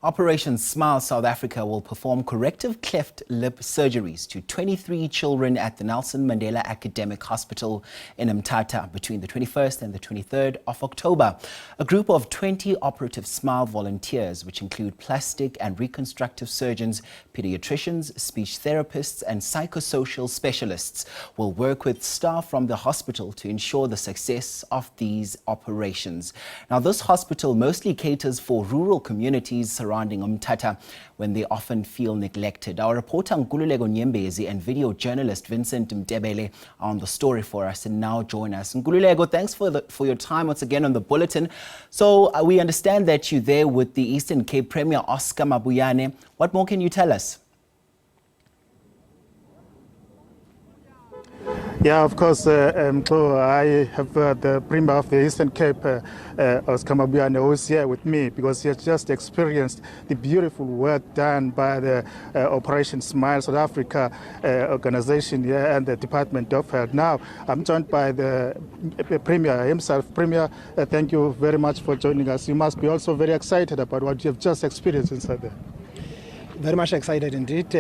Operation Smile South Africa will perform corrective cleft lip surgeries to 23 children at the Nelson Mandela Academic Hospital in Mthatha between the 21st and the 23rd of October. A group of 20 operative Smile volunteers, which include plastic and reconstructive surgeons, paediatricians, speech therapists and psychosocial specialists, will work with staff from the hospital to ensure the success of these operations. Now, this hospital mostly caters for rural communities surrounding Mthatha when they often feel neglected. Our reporter Nkululeko Nyembezi and video journalist Vincent Mtebele are on the story for us and now join us. Nkululeko, thanks for your time once again on the bulletin. So we understand that you're there with the Eastern Cape Premier Oscar Mabuyane. What more can you tell us? Yeah, of course, so I have the Premier of the Eastern Cape, Oscar Mabuyane, who is here with me because he has just experienced the beautiful work done by the Operation Smile South Africa organization here and the Department of Health. Now, I'm joined by the Premier himself. Premier, thank you very much for joining us. You must be also very excited about what you have just experienced inside there. Very much excited indeed.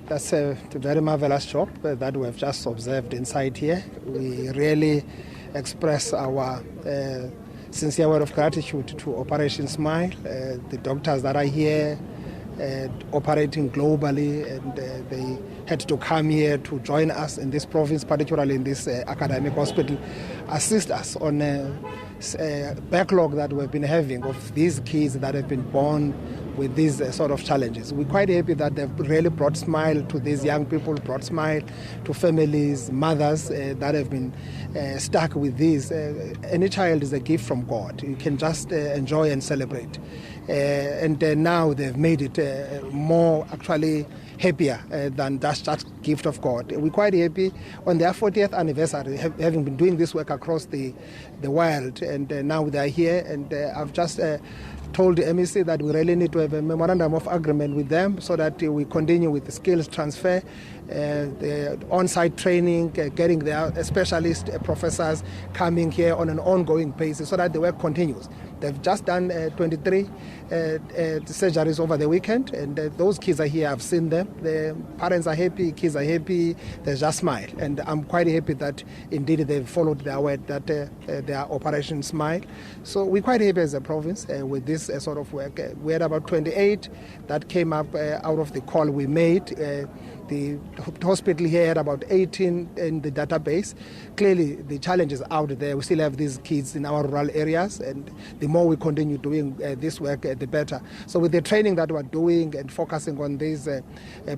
That's a very marvelous job that we have just observed inside here. We really express our sincere word of gratitude to Operation Smile, the doctors that are here operating globally, and they had to come here to join us in this province, particularly in this academic hospital, assist us on a backlog that we've been having of these kids that have been born with these sort of challenges. We're quite happy that they've really brought smile to these young people, brought smile to families, mothers that have been stuck with this. Any child is a gift from God. You can just enjoy and celebrate. And now they've made it more actually happier than just that gift of God. We're quite happy on their 40th anniversary, having been doing this work across the world, and now they're here, and I've just told the MEC that we really need to have a memorandum of agreement with them so that we continue with the skills transfer, the on-site training, getting their specialist professors coming here on an ongoing basis so that the work continues. They've just done 23 surgeries over the weekend, and those kids are here. I've seen them. The parents are happy, kids are happy, they just smile. And I'm quite happy that indeed they've followed their word, that their Operation Smile. So we're quite happy as a province with this sort of work. We had about 28 that came up out of the call we made. The hospital here had about 18 in the database. Clearly, the challenge is out there. We still have these kids in our rural areas, and the more we continue doing this work, the better. So with the training that we're doing and focusing on these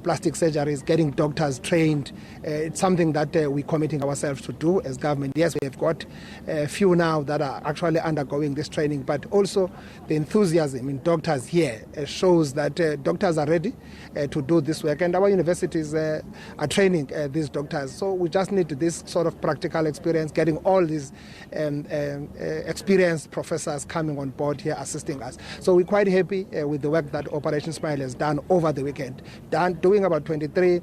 plastic surgeries, getting doctors trained, it's something that we're committing ourselves to do as government. Yes, we have got a few now that are actually undergoing this training, but also the enthusiasm in doctors here shows that doctors are ready to do this work, and our universities are training these doctors. So we just need this sort of practical experience, getting all these experienced professors coming on board here assisting us. So we're quite happy with the work that Operation Smile has done over the weekend. Doing about 23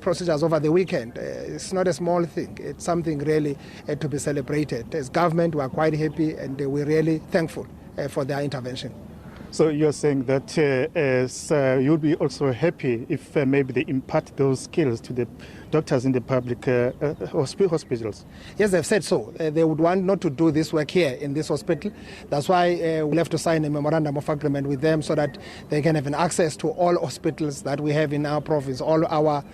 procedures over the weekend. It's not a small thing. It's something really to be celebrated. As government, we are quite happy, and we're really thankful for their intervention. So you're saying that you'll be also happy if maybe they impart those skills to the doctors in the public hospitals? Yes, they've said so. They would want not to do this work here in this hospital. That's why we'll have to sign a memorandum of agreement with them so that they can have an access to all hospitals that we have in our province, all our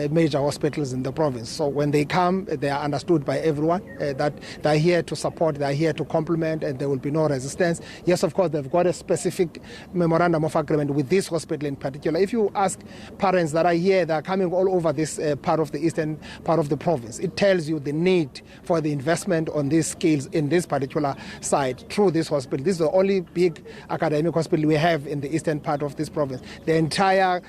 major hospitals in the province. So when they come, they are understood by everyone that they're here to support, they're here to complement, and there will be no resistance. Yes, of course, they've got a specific memorandum of agreement with this hospital in particular. If you ask parents that are here, they are coming all over this part of the eastern part of the province. It tells you the need for the investment on these skills in this particular site through this hospital. This is the only big academic hospital we have in the eastern part of this province. The entire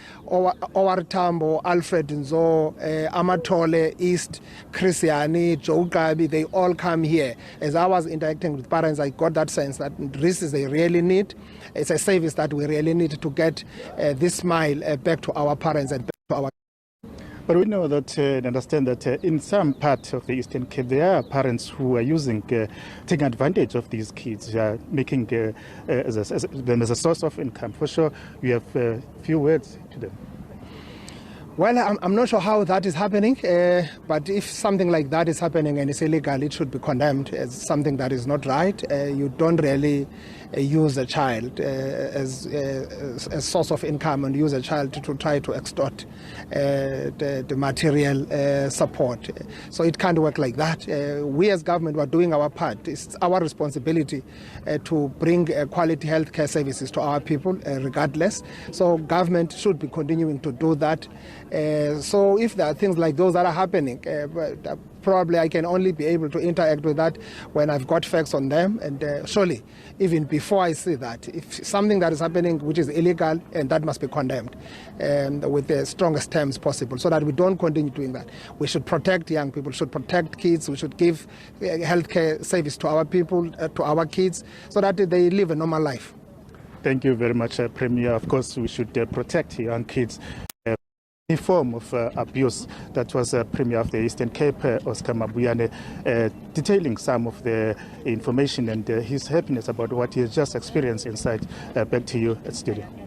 Tambo, Alfred Nzo, Amatole, East, Christiani, Jogabi, they all come here. As I was interacting with parents, I got that sense that this is a really need. It's a service that we really need to get this smile back to our parents and back to our But we know that and understand that in some part of the Eastern Cape, there are parents who are taking advantage of these kids, making them as a source of income. For sure, you have a few words to them. Well, I'm not sure how that is happening, but if something like that is happening and it's illegal, it should be condemned as something that is not right. You don't really use a child as a source of income and use a child to try to extort the material support. So it can't work like that. We as government are doing our part. It's our responsibility to bring quality healthcare services to our people regardless. So government should be continuing to do that. So if there are things like those that are happening, probably I can only be able to interact with that when I've got facts on them. And surely, even before I see that, if something that is happening which is illegal, and that must be condemned with the strongest terms possible, so that we don't continue doing that. We should protect young people, should protect kids, we should give healthcare service to our people, to our kids, so that they live a normal life. Thank you very much, Premier. Of course, we should protect young kids. Any form of abuse. That was Premier of the Eastern Cape, Oscar Mabuyane, detailing some of the information and his happiness about what he has just experienced inside. Back to you at studio.